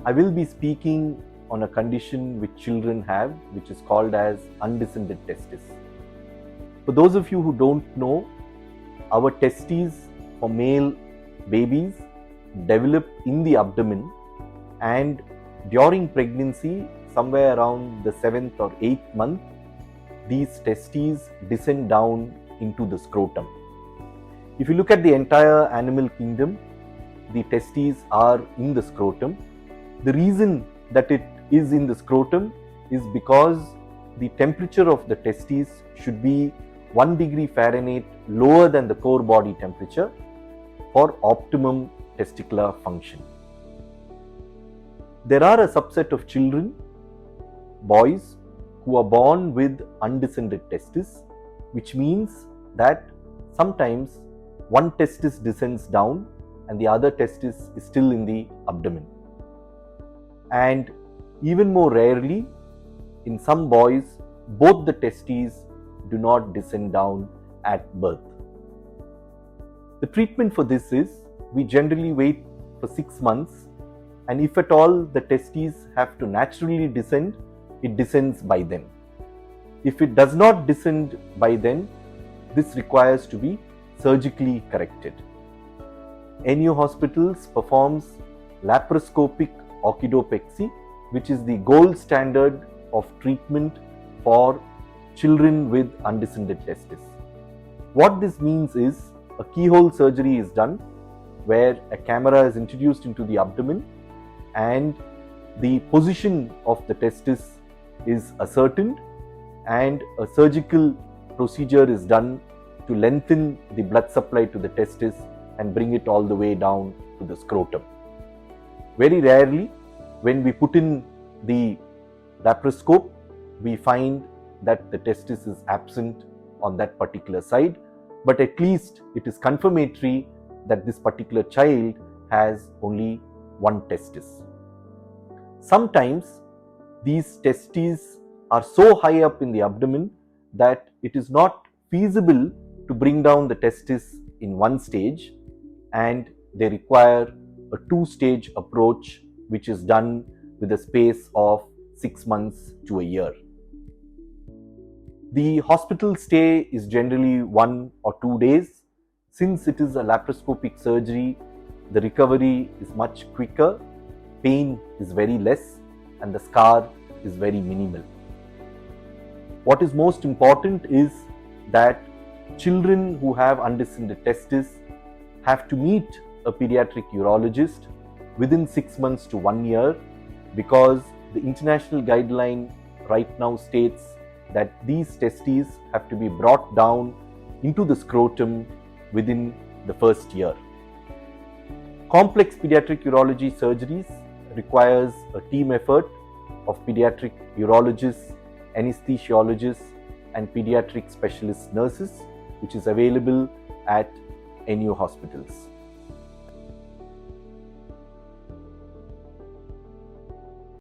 I will be speaking on a condition which children have, which is called as undescended testis. For those of you who don't know, our testes for male babies develop in the abdomen, and during pregnancy, somewhere around the 7th or 8th month, these testes descend down into the scrotum. If you look at the entire animal kingdom, the testes are in the scrotum. The reason that it is in the scrotum is because the temperature of the testes should be 1 degree Fahrenheit lower than the core body temperature for optimum testicular function. There are a subset of children, boys, who are born with undescended testis, which means that sometimes one testis descends down and the other testis is still in the abdomen. And even more rarely, in some boys, both the testes do not descend down at birth. The treatment for this is, we generally wait for 6 months, and if at all the testes have to naturally descend, it descends by then. If it does not descend by then, this requires to be surgically corrected. NU Hospitals performs laparoscopic orchidopexy, which is the gold standard of treatment for children with undescended testis. What this means is, a keyhole surgery is done where a camera is introduced into the abdomen and the position of the testis is ascertained, and a surgical procedure is done to lengthen the blood supply to the testis and bring it all the way down to the scrotum. Very rarely, when we put in the laparoscope, we find that the testis is absent on that particular side, but at least it is confirmatory that this particular child has only one testis. Sometimes these testes are so high up in the abdomen that it is not feasible to bring down the testis in one stage, and they require a 2-stage approach, which is done with a space of 6 months to a year. The hospital stay is generally 1 or 2 days. Since it is a laparoscopic surgery, the recovery is much quicker, pain is very less, and the scar is very minimal. What is most important is that children who have undescended testis have to meet a pediatric urologist within 6 months to 1 year, because the international guideline right now states that these testes have to be brought down into the scrotum within the first year. Complex pediatric urology surgeries requires a team effort of pediatric urologists, anesthesiologists, and pediatric specialist nurses, which is available at NU hospitals.